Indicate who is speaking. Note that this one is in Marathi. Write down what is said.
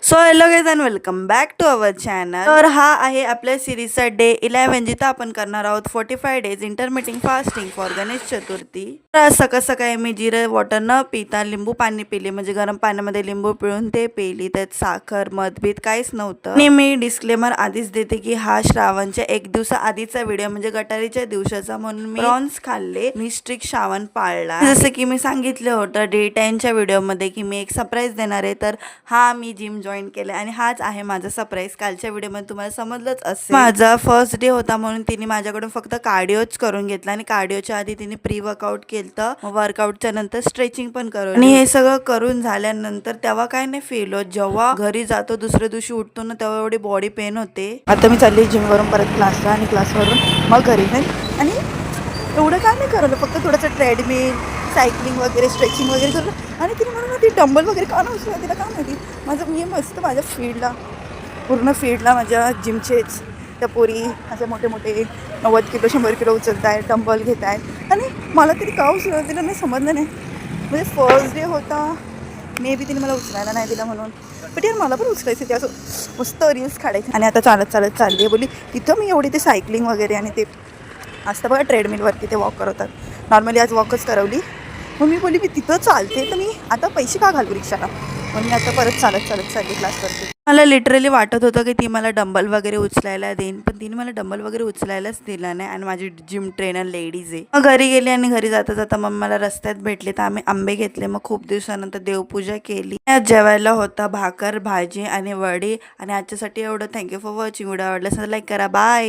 Speaker 1: So hello guys and welcome back to our channel. तर हा आहे आपल्या सिरीजचा डे 11 जिथं आपण करणार आहोत 45 days इंटरमिटिंग fasting for Ganesh Chaturthi. तर सकाळ सकाळी मी जिरे वॉटर न पिता लिंबू पाणी पिले, म्हणजे गरम पाण्यामध्ये लिंबू पिळून ते पिली. त्यात साखर मधबीत काहीच नव्हतं. आणि मी डिस्क्लेमर आधीच देते की हा श्रावणच्या एक दिवसा आधीचा व्हिडिओ, म्हणजे गटारीच्या दिवसाचा, म्हणून मी प्रॉन्स खाल्ले. मी स्ट्रिक्ट श्रावण पाळला, जसं की मी सांगितलं होतं डे 10च्या व्हिडिओमध्ये की मी एक सरप्राईज देणार आहे. तर हा मी जिम जॉईन केलं आणि हाच आहे माझा सरप्राईज. कालच्या व्हिडिओमध्ये तुम्हाला समजलंच असेल. माझा फर्स्ट डे होता म्हणून तिने माझ्याकडून फक्त कार्डिओच करून घेतला आणि कार्डिओच्या आधी तिने प्री वर्कआउट केलं, वर्कआउटच्या नंतर स्ट्रेचिंग पण करून. आणि हे सगळं करून झाल्यानंतर तेव्हा काय नाही फील होत. जेव्हा घरी जातो दुसऱ्या दिवशी उठतो ना तेव्हा एवढी बॉडी पेन होते. आता मी चालली जिमवरून परत क्लासला आणि क्लासवरून मग घरी जाईल. आणि एवढं काय नाही करवलं, फक्त थोडंसं ट्रेडमिल, सायकलिंग वगैरे, स्ट्रेचिंग वगैरे करलं. आणि तिने म्हणून ती डंबल वगैरे का नव्हतं, तिला काय माहिती. मी मस्त माझ्या फील्डला, पूर्ण फील्डला माझ्या जिमचेच त्या पोरी असे मोठे मोठे 90 किलो 100 किलो उचलत आहेत, डंबल घेत आहेत. आणि मला तरी का उचललं तिला नाही समजलं नाही. म्हणजे फर्स्ट डे होता, मे बी तिने मला उचलायला नाही दिला म्हणून. बट यार मला पण उचलायचं ते, असं मस्त रील्स काढायचे. आणि आता चालत चालत चालली बोली तिथं मी एवढी ते सायकलिंग वगैरे आणि ते असतं बघा ट्रेडमिलवरती ते वॉक करवतात. नॉर्मली आज वॉकच करवली. मग मी बोलली मी तिथं चालते तर मी आता पैसे का घालू रिक्षाला, मग मी आता परत चालत चालत चालली क्लास करते. मला लिटरली वाटत होतं की ती मला डंबल वगैरे उचलायला देईन, पण तिने मला डंबल वगैरे उचलायलाच दिला नाही. आणि माझी जिम ट्रेनर लेडीज आहे. मग घरी गेली आणि घरी जाता जाता मग मला रस्त्यात भेटले तर आम्ही आंबे घेतले. मग खूप दिवसानंतर देवपूजा केली. आज जेवायला होता भाकर भाजी आणि वडी. आणि आजच्यासाठी एवढं. Thank you for watching. व्हिडिओ आवडला असेल लाईक करा. बाय.